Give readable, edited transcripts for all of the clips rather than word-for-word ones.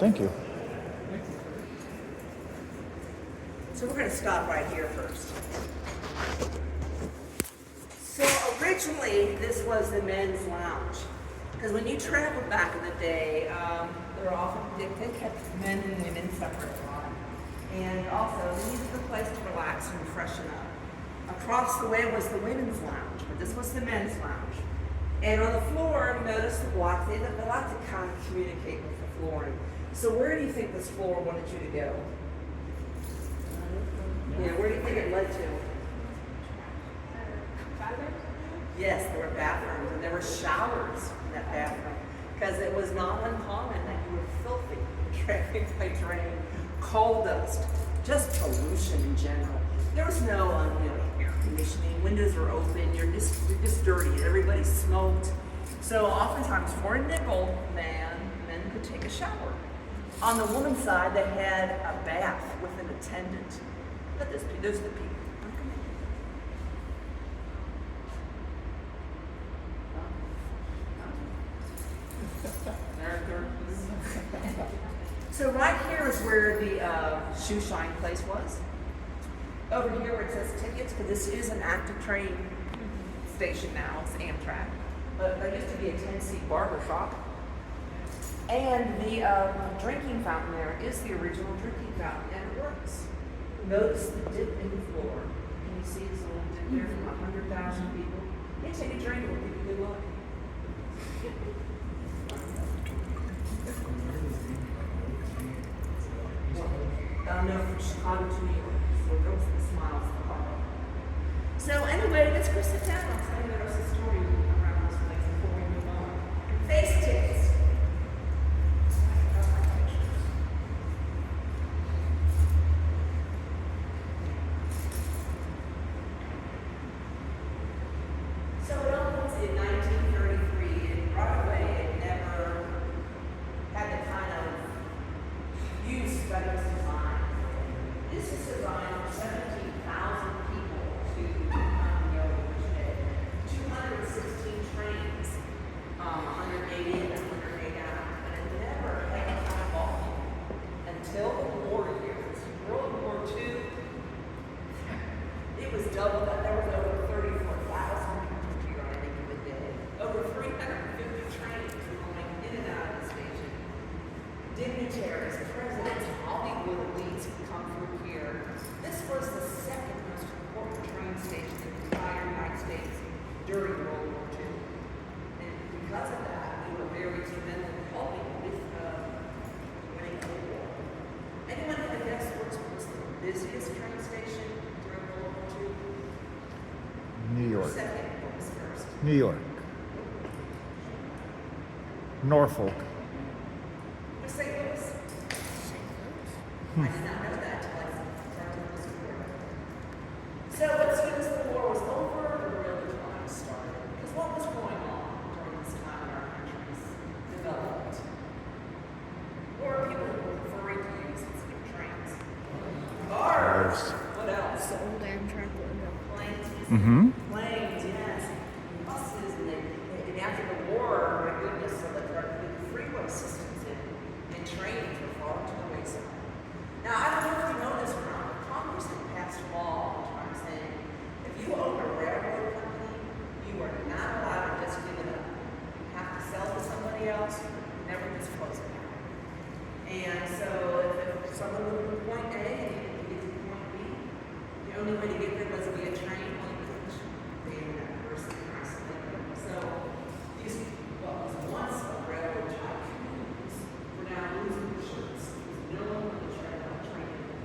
Thank you. So we're going to stop right here first. So originally, this was the men's lounge. Because when you traveled back in the day, they kept men and women separate a lot. And also, they needed a place to relax and freshen up. Across the way was the women's lounge, but this was the men's lounge. And on the floor, you notice the blocks, they like to kind of communicate with the flooring. So where do you think this floor wanted you to go? Yeah, where do you think it led to? Bathrooms? Yes, there were bathrooms, and there were showers in that bathroom. Because it was not uncommon that you were filthy, drained by drain, coal dust, just pollution in general. There was no air conditioning, windows were open, you're just dirty, everybody smoked. So oftentimes for a nickel, men could take a shower. On the woman's side, they had a bath with an attendant. But those are the people. So right here is where the shoe shine place was. Over here where it says tickets, because this is an active train station now, it's Amtrak. But there used to be a 10-seat barber shop. And the drinking fountain there is the original drinking fountain, and it works. Notice the dip in the floor. Can you see this little dip there from 100,000 people? Yeah, take a drink, it'll give you good luck. I know from Chicago to New York, so it goes and smiles at the bar. So anyway, let's go sit down. I'll tell you the rest of the story around this place before we move on. Face tickets. So it opens in 1933, and right away it never had the kind of use that it was designed. This is designed for 17,000 people to come each day. 216 trains, 180 in and 108 out, and it never had that kind of volume until the war years. World War II, it was double that. There was over 34,000 people here on any given day. Over 350 trains were going in and out of the station. Dignitaries, presidents, Hollywood elites would come through here. This was the second most important train station in the entire United States during World War II. And because of that, we were very instrumental in helping with winning the war. Anyone have a guess what was the busiest train station during World War II? New York. Second, what was first? New York. Norfolk. St. Louis. I did not know that until I started this report. So as soon as the war was over, the real decline started. Because what was going on during this time in our country's development? Or people who were preferring to use instead of trains. Cars. What else? The old Amtrak window. Planes. Mm-hmm. Planes, yes. Buses, and after the war, my goodness, so that there were freeway systems and trains were falling to the wayside. Now, I don't know if you know this or not, but Congress had passed a law one time saying if you own a railroad company, you are not allowed to just give it up. You have to sell to somebody else, never just close it down. And so if someone moved from point A and you didn't get to point B, the only way to get there was via train, well, you couldn't pay that person or isolate them. So these, what was once a railroad type communities were now losing their shirts. No one would try to train them.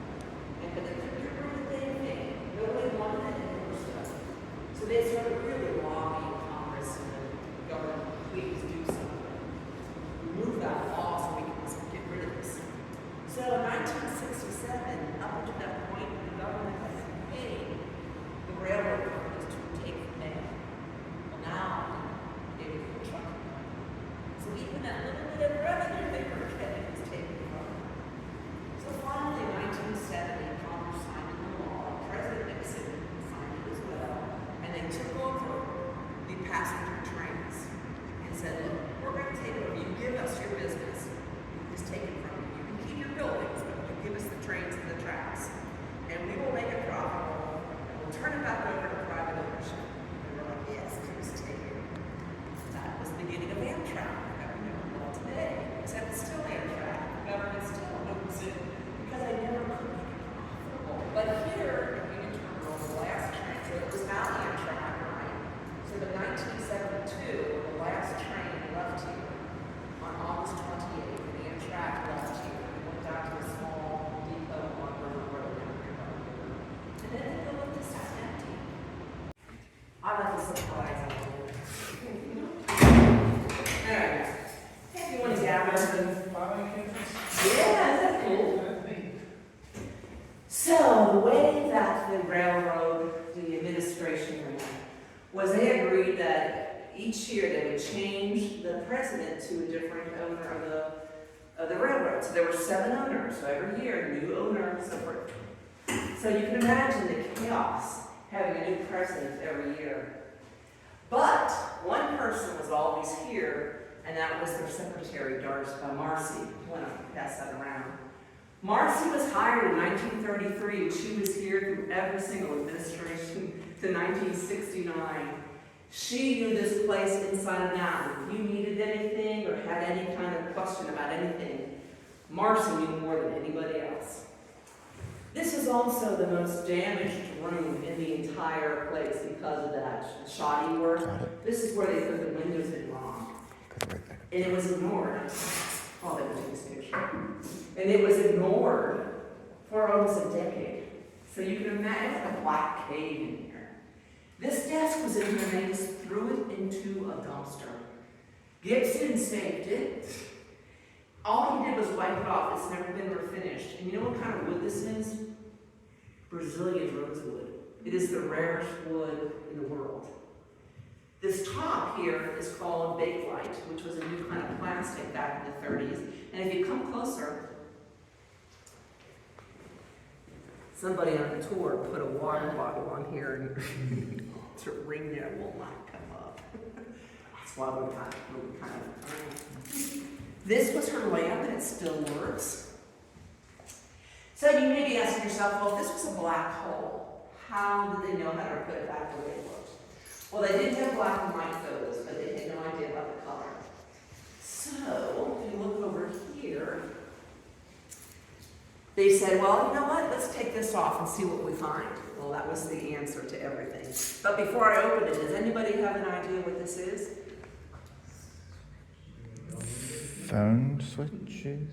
And but they couldn't get rid of the damn thing. Nobody wanted it and they were stuck. So they started really lobbying Congress and the government, please do something. Remove that law so we can get rid of this. So in 1967, up until that point, the government had paid the railroad companies to take the mail. Well, now they would be trucking. So even that little bit of revenue they were getting was taken from them. So finally, in 1970, Congress signed into law. President Nixon signed it as well, and they took over the passenger trains and said, "Look, we're going to take it over. You give us your business, we just take it from you. each year they would change the president to a different owner of the railroad. So there were 7 owners, so every year, a new owner, so forth. So you can imagine the chaos having a new president every year. But one person was always here, and that was their secretary, Marcy. I want to pass that around. Marcy was hired in 1933, and she was here through every single administration to 1969. She knew this place inside and out. If you needed anything or had any kind of question about anything, Marcy knew more than anybody else. This is also the most damaged room in the entire place because of that shoddy work. This is where they put the windows in wrong. And it was ignored. Oh, they took this picture. And it was ignored for almost a decade. So you can imagine a black cave in here. This desk was in here and they just threw it into a dumpster. Gibson saved it. All he did was wipe it off. It's never been refinished. And you know what kind of wood this is? Brazilian rosewood. It is the rarest wood in the world. This top here is called bakelite, which was a new kind of plastic back in the 30s. And if you come closer, somebody on the tour put a water bottle on here and to ring there will not come up. That's why we kind of. This was her lamp and it still works. So you may be asking yourself, well, if this was a black hole, how did they know how to put it back the way it looked? Well, they did have black and white photos, but they had no idea about the color. So, if you look over here, they said, well, you know what, let's take this off and see what we find. Well, that was the answer to everything. But before I open it, does anybody have an idea what this is? Phone switches.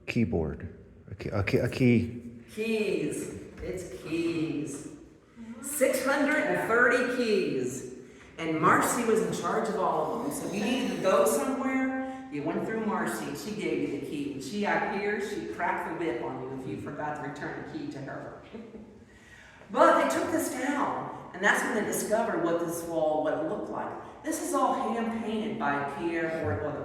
Keyboard. A key. Keys. It's keys. 630 keys. And Marcy was in charge of all of them. So if you needed to go somewhere, you went through Marcy. She gave you the key. When she got here, she cracked the whip on you if you forgot to return the key to her. But they took this down. And that's when they discovered what this wall, what it looked like. This is all hand-painted by the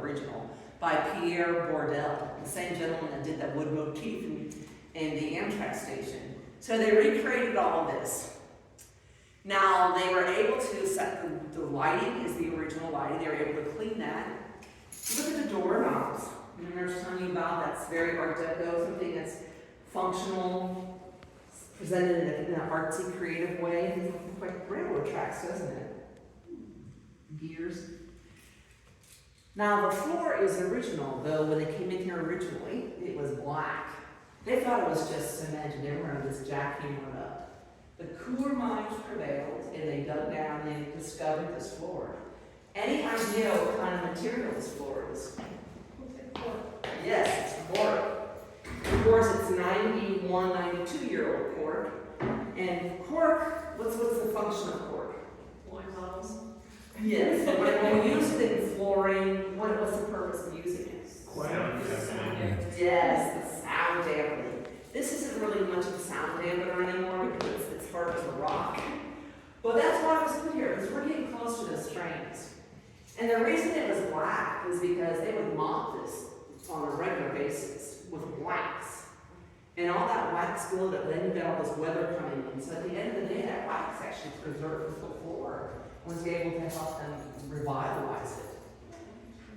original, by Pierre Bourdelle, the same gentleman that did that wood motif in the Amtrak station. So they recreated all of this. Now, they were able to set the lighting is the original lighting. They were able to clean that. Look at the doorknobs. Remember I was telling you about that's very Art Deco, something that's functional, presented in an artsy, creative way. It looks like railroad tracks, doesn't it? Gears. Now, the floor is original, though when they came in here originally, it was black. They thought it was just cement, and they were just jackhammering it up. The cooler minds prevailed, and they dug down and discovered this floor. Any idea what kind of material this floor is? Yes, it's cork. Of course, it's 91, 92-year-old cork. And cork, what's the function of cork? Wine bottles. Yes, but when we use it in flooring, what's the purpose of using it? Yes, the sound dampening. This isn't really much of a sound dampener anymore because it's hard as a rock. But that's why it was put here, because we're getting close to the strains. And the reason it was black is because they would mop this on a regular basis with wax. And all that wax buildup, then you got all this weather coming in. So at the end of the day, that wax actually preserved the floor and was able to help them revitalize it.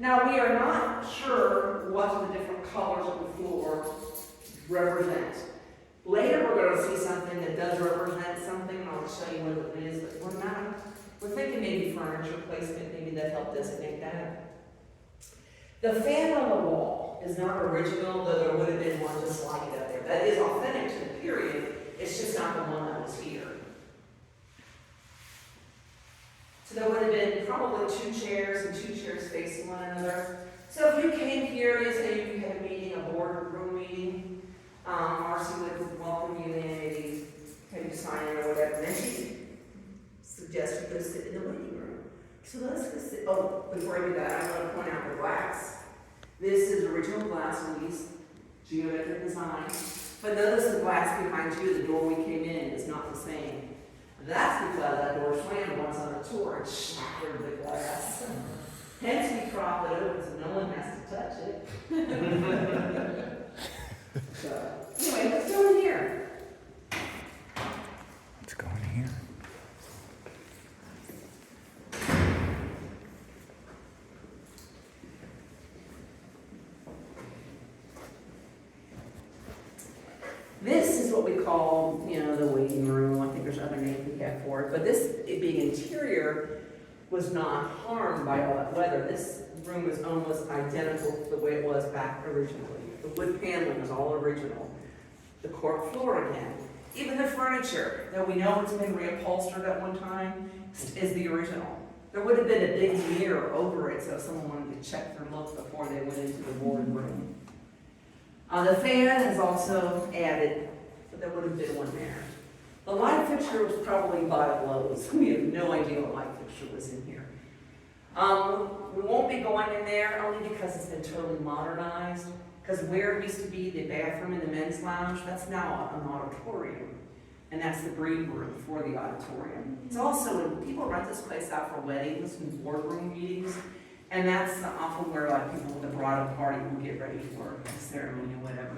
Now, we are not sure what the different colors of the floor represent. Later, we're going to see something that does represent something, and I'll show you what it is, but we're thinking maybe furniture placement, maybe that helped designate that. The fan on the wall is not original, though there would have been one just like it up there. That is authentic to the period, it's just not the one that was here. So there would have been probably 2 chairs and 2 chairs facing one another. So if you came here, you say you had a meeting, a boardroom meeting, Marcy would welcome you in, maybe have you sign in or whatever, and then she suggests you go sit in the waiting room. So let's go sit. Oh, before I do that, I want to point out the glass. This is original glass we used, geometric design. But notice the glass behind you, the door we came in, is not the same. That's because that door slammed once on a tour and shattered the glass. Hence, we prop it open so no one has to touch it. So, anyway, let's go in here. Let's go in here. This is what we call, the waiting room. I think there's other names we have for it. But this, it being interior, was not harmed by all that weather. This room is almost identical to the way it was back originally. The wood paneling is all original. The cork floor again. Even the furniture, though we know it's been reupholstered at one time, is the original. There would have been a big mirror over it so if someone wanted to check their look before they went into the boardroom. The fan is also added, but there would have been one there. The light fixture was probably by Lowe's. We have no idea what light fixture was in here. We won't be going in there only because it's been totally modernized. Because where it used to be the bathroom and the men's lounge, that's now an auditorium. And that's the breed room for the auditorium. It's also, when people rent this place out for weddings and boardroom meetings, and that's often where people with a bridal party will get ready for a ceremony or whatever.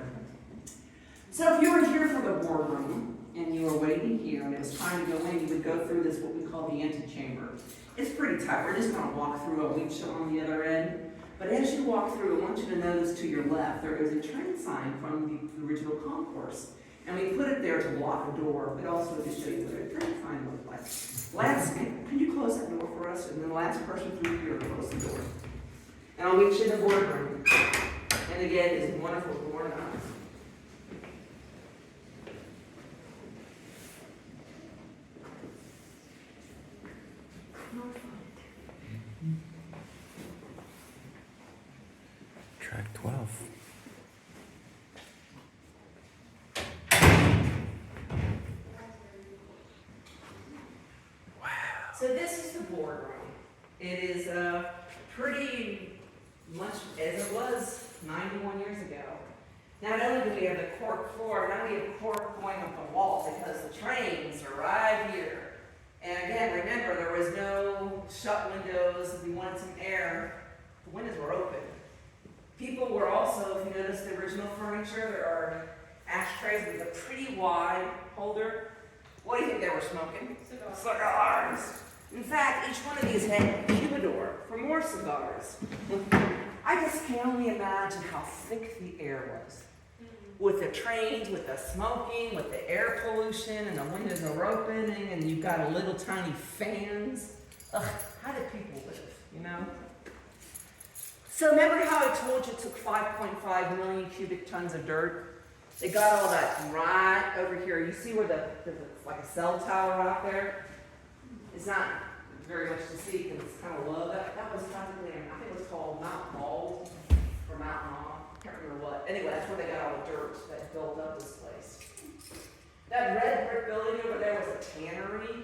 So if you were here for the boardroom, and you were waiting here, and it was time to go in, you would go through this, what we call the antechamber. It's pretty tight. We're just going to walk through a windshield on the other end. But as you walk through, I want you to notice to your left, there is a train sign from the original concourse. And we put it there to block a door, but also to show you what a train sign looked like. Can you close that door for us? And then the last person through here will close the door. And I'll meet you in the boardroom. And again, it's wonderful to organize. Track 12. So this is the boardroom. It is pretty much as it was 91 years ago. Not only do we have the cork floor, now we have cork going up the wall because the trains are right here. And again, remember, there was no shut windows. If we wanted some air, the windows were open. People were also, if you notice the original furniture, there are ashtrays with a pretty wide holder. What do you think they were smoking? Cigars. In fact, each one of these had a humidor for more cigars. I just can only imagine how thick the air was. With the trains, with the smoking, with the air pollution, and the windows are opening, and you've got a little tiny fans. Ugh, how did people live, So remember how I told you it took 5.5 million cubic tons of dirt? They got all that right over here. You see where there's like a cell tower out there? It's not very much to see because it's kind of low. That was practically, I think it was called Mount Bald or Mount Mom. I can't remember what. Anyway, that's where they got all the dirt that built up this place. That red brick building over there was a tannery.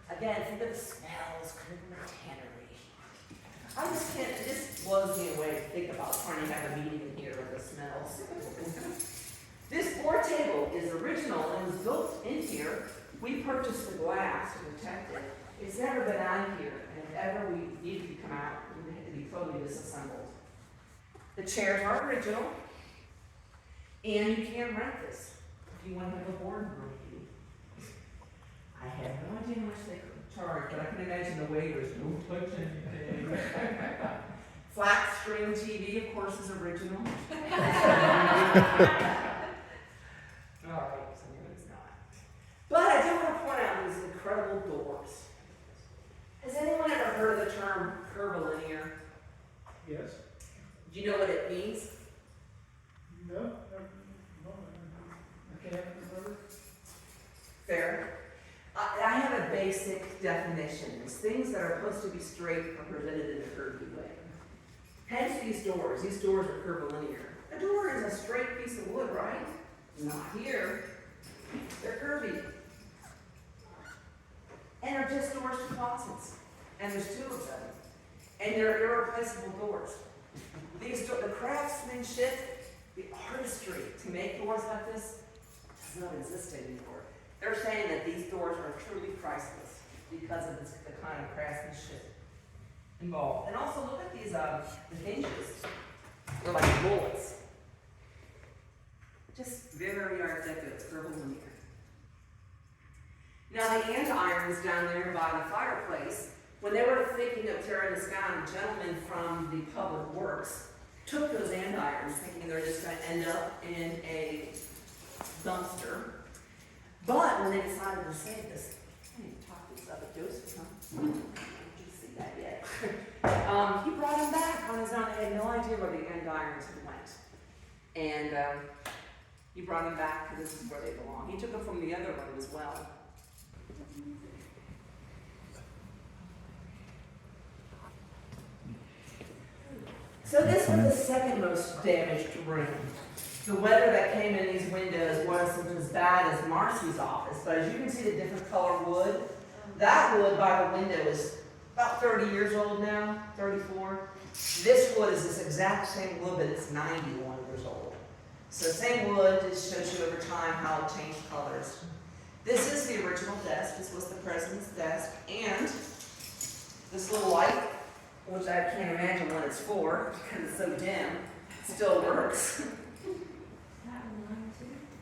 Again, think of the smells coming from the tannery. I just can't, it just blows me away to think about trying to have a meeting in here with the smells. This board table is original and was built in here. We purchased the glass to protect it. It's never been on here, and if ever we needed to come out, we had to be totally disassembled. The chairs are original, and you can rent this if you want to have a boardroom meeting. I have no idea how much they could charge, but I can imagine the waiters don't touch anything. Flat screen TV, of course, is original. All right, so it's not. But I do want to point out these incredible doors. Has anyone ever heard of the term curvilinear? Yes. Do you know what it means? No. Okay. Fair. I have a basic definition. It's things that are supposed to be straight are presented in a curvy way. Hence these doors. These doors are curvilinear. A door is a straight piece of wood, right? Not here. They're curvy. And they're just doors to closets. And there's two of them. And they're irreplaceable doors. The craftsmanship, the artistry to make doors like this does not exist anymore. They're saying that these doors are truly priceless because of the kind of craftsmanship involved. And also look at these, the hinges. They're like bullets. Just very art deco, scribbled in here. Now the andirons down there by the fireplace, when they were thinking of tearing this down, the gentleman from the Public Works took those andirons thinking they're just going to end up in a dumpster. But when they decided to save this, I need to talk this up at Joseph's, huh? Did you see that yet? He brought them back on his own. They had no idea where the andirons had went. And he brought them back because this is where they belong. He took them from the other room as well. So this was the second most damaged room. The weather that came in these windows wasn't as bad as Marcy's office, but as you can see the different color wood, that wood by the window is about 30 years old now, 34. This wood is this exact same wood, but it's 91 years old. So same wood, it shows you over time how it changed colors. This is the original desk. This was the president's desk. And this little light, which I can't imagine what it's for because it's so dim, still works.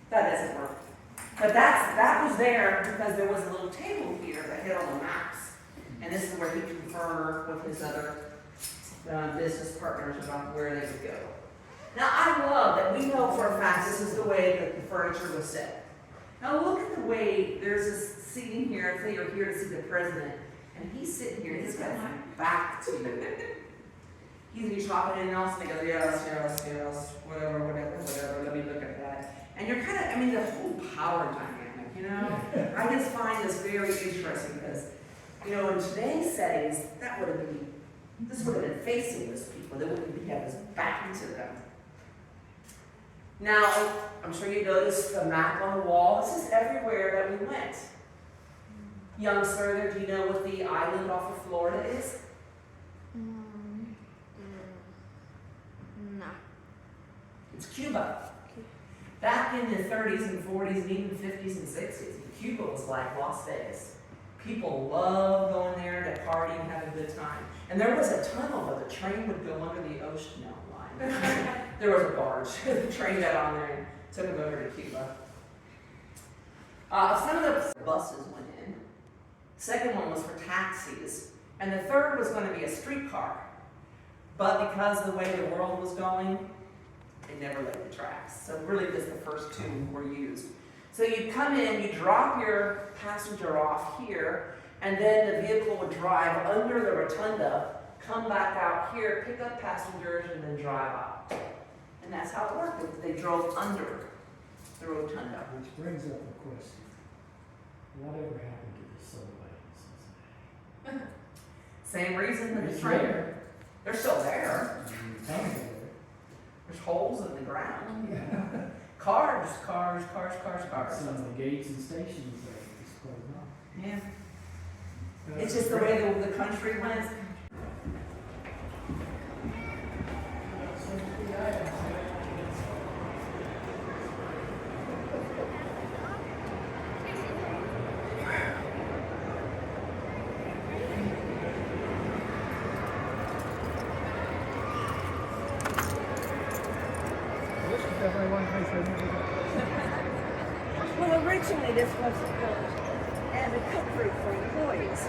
That doesn't work. But that was there because there was a little table here that had all the maps. And this is where he conferred with his other business partners about where they would go. Now I love that we know for a fact this is the way that the furniture was set. Now look at the way there's this seating here, and say you're here to see the president, and he's sitting here, and he's got his back to you. He's gonna be talking, and all of a sudden he goes, yes, whatever, let me look at that. And you're kind of, I mean, the whole power dynamic, you know? I just find this very interesting because, you know, in today's settings, that would have been, this would have been facing those people. They wouldn't be having his back to them. Now, I'm sure you noticed the map on the wall. This is everywhere that we went. Young sir, do you know what the island off of Florida is? No. It's Cuba. Back in the 30s and 40s and even 50s and 60s, Cuba was like Las Vegas. People loved going there to party and have a good time. And there was a tunnel where the train would go under the ocean. No, I'm lying. There was a barge. The train got on there and took them over to Cuba. Some of the buses went in. The second one was for taxis. And the third was going to be a streetcar. But because of the way the world was going, it never left the tracks. So really just the first two were used. So you'd come in, you drop your passenger off here, and then the vehicle would drive under the rotunda, come back out here, pick up passengers, and then drive out. And that's how it worked. They drove under the rotunda. Which brings up a question. Whatever happened to the subway in Cincinnati? Same reason that the It's train. there. They're still there. Tell me There's holes in the ground. about it. Cars. Some of the gates and stations are just closed off. Yeah. It's just the way the country went. Well, originally this was built as a cook group for employees, to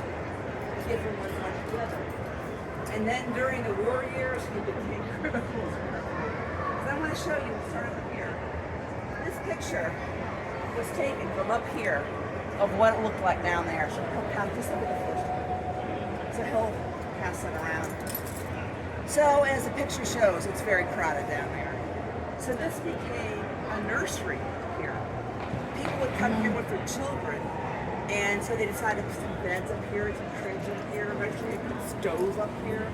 give them one much weather. And then during the war years, it became critical. So I want to show you, start up here. This picture was taken from up here of what it looked like down there. So he'll pass this over the first one. So he'll pass it around. So as the picture shows, it's very crowded down there. So this became a nursery here. People would come here with their children, and so they decided to put some beds up here, some cribs up here, eventually they put a stove up here,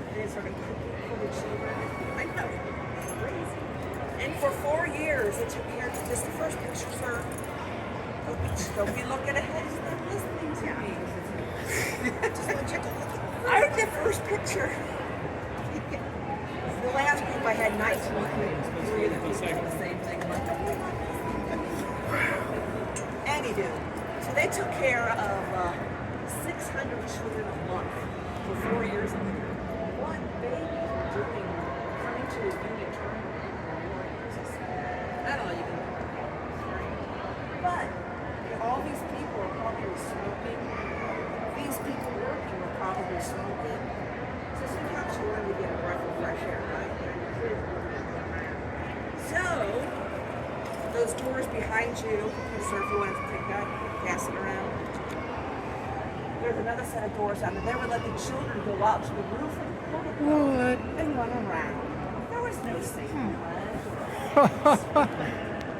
and they started cooking for the children. I know, it's crazy. And for 4 years, they took care of this. The first picture, sir. Don't be looking ahead, he's not listening to me. Just want you to look. I heard the first picture. The last group I had 19 kids. The same thing. And anywho, so they took care of 600 children a month for 4 years. One baby doing coming to a unit term for 4 years. I don't know, you can. But all these people are probably smoking. These people working are probably smoking. So sometimes you want to get a breath of fresh air, right? So those doors behind you, so if you wanted to take that, pass it around. There's another set of doors on there. They would let the children go out to the roof of the portico and run around. There was no safety ledge.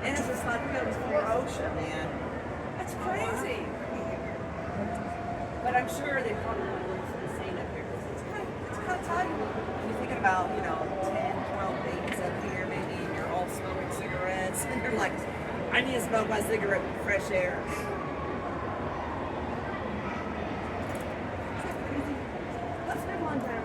And it's just like it was more ocean, man. That's crazy. But I'm sure they probably want to look for the scene up here. It's kind of tight. When you're thinking about, 10, 12 babies up here, maybe, and you're all smoking cigarettes, and you're like, I need to smoke my cigarette with fresh air. Let's move on down.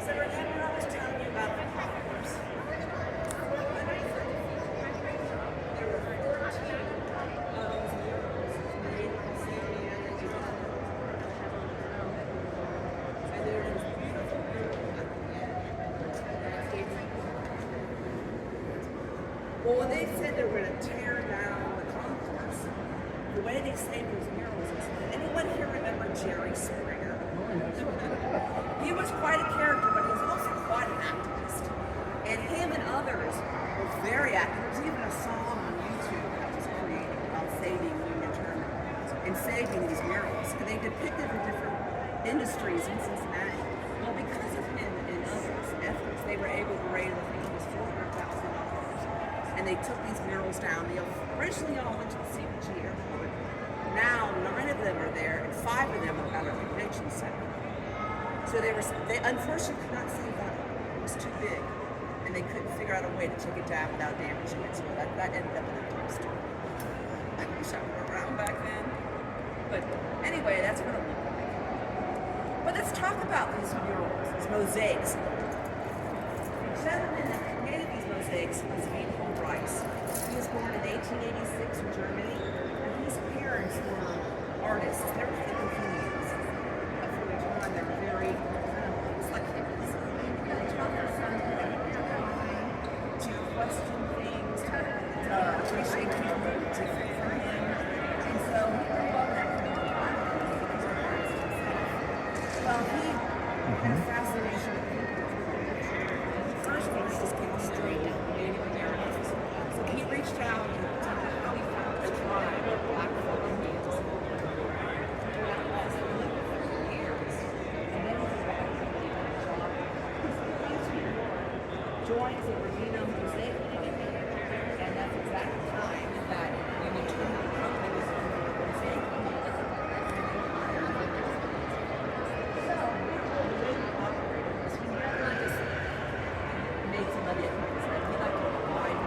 So remember I was telling you about the concourse? There were 14 murals made in Cincinnati. And there was beautiful mural at the end. Well, when they said they were going to tear down the concourse, the way they saved those murals is, anyone here remember Jerry Springer? He was quite a character, but he was also quite an activist. And him and others were very active. There's even a song on YouTube that was created about saving Union Terminal and saving these murals. And they depicted the different industries in Cincinnati. Well, because of him and others' efforts, they were able to raise, I think it was $400,000. And they took these murals down. They originally all went to the CBG airport. Now 9 of them are there, and 5 of them are at our convention center. So they unfortunately could not save that one. It was too big, and they couldn't figure out a way to take it down without damaging it. So that ended up in a dumpster. I wish I were around back then. But anyway, that's what it looked like. But let's talk about these murals, these mosaics. The gentleman that created these mosaics was Winold Weiss. He was born in 1886 in Germany, and his parents were artists. They were kind of bohemians. For the time, they were very, it's like hippies. And they taught their son to question things, to appreciate people who were different from him. And so he grew up in that kind of environment. Well, he had a fascination with people. First, he just came straight down the Native Americans. So he reached out and how he found the tribe of black Philippines. Joins the Rotunda Museum, and that's exact time that Union Terminal Company was in the museum. So, the way he operated was he never just made somebody at home. He liked to provide.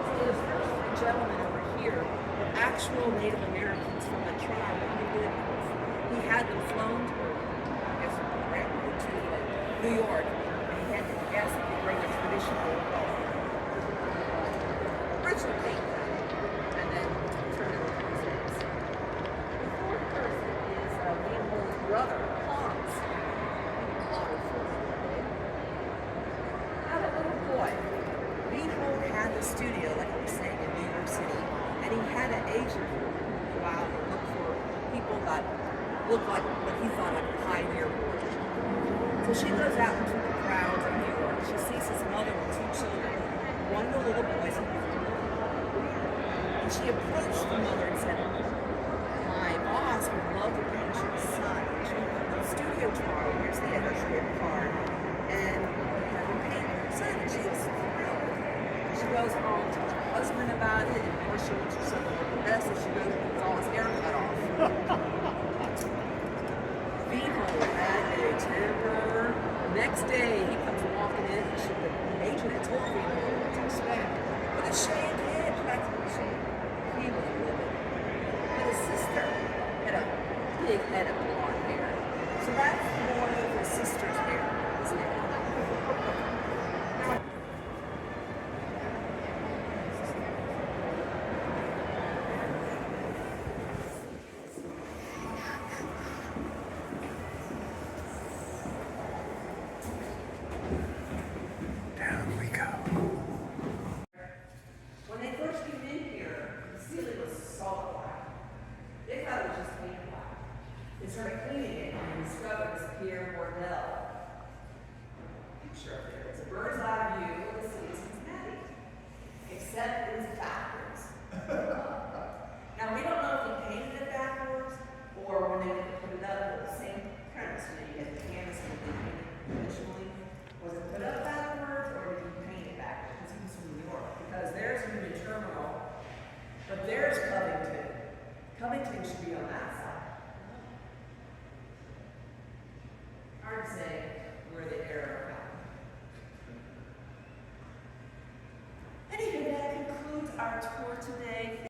So the first 3 gentlemen over here were actual Native Americans from the tribe that he lived with. He had them flown to, I guess, to New York. Had to guess if you bring a traditional original paint and then turn it into mosaics. The fourth person is Winold's brother, Hans. Now the little boy, Winold had the studio, like I was saying, in New York City, and he had an agent go out and look for people that looked like what he thought like a pioneer would. So she goes out into the crowds of New York. She sees his mother with 2 children, one of the little boys and the other. And she approached the mother and said, my boss would love to paint your son. She went to the studio tomorrow. Here's the illustrated card. And have him paint your son. And she was thrilled. She goes home, tells her husband about it, and of course she wants her son to look the best, so she goes and gets all his hair cut off. next day, he comes walking in, and the agent had told me what to expect. With a shaved head, practically shaved. He was livid. And his sister had a big head of blonde hair. So that's more of his sister's hair, isn't it? Down we go. When they first came in here, the ceiling was solid black. They thought it was just painted black. They started cleaning it and discovered this Pierre Bordel picture up there. It's a bird's eye view of the city of Cincinnati, except it is backwards. Now we don't know if he painted it backwards or when they put it up with the same premise. You had the canvas and they painted traditionally. Was it put up backwards or did he paint it backwards? Because he was from New York. Because there's Union Terminal, but there's Covington. Covington should be on that side. Hard to say where the error happened. Anyway, that concludes our tour today.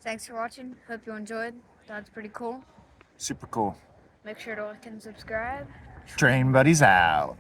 Thanks for watching. Hope you enjoyed. That's pretty cool. Super cool. Make sure to like and subscribe. Train buddies out.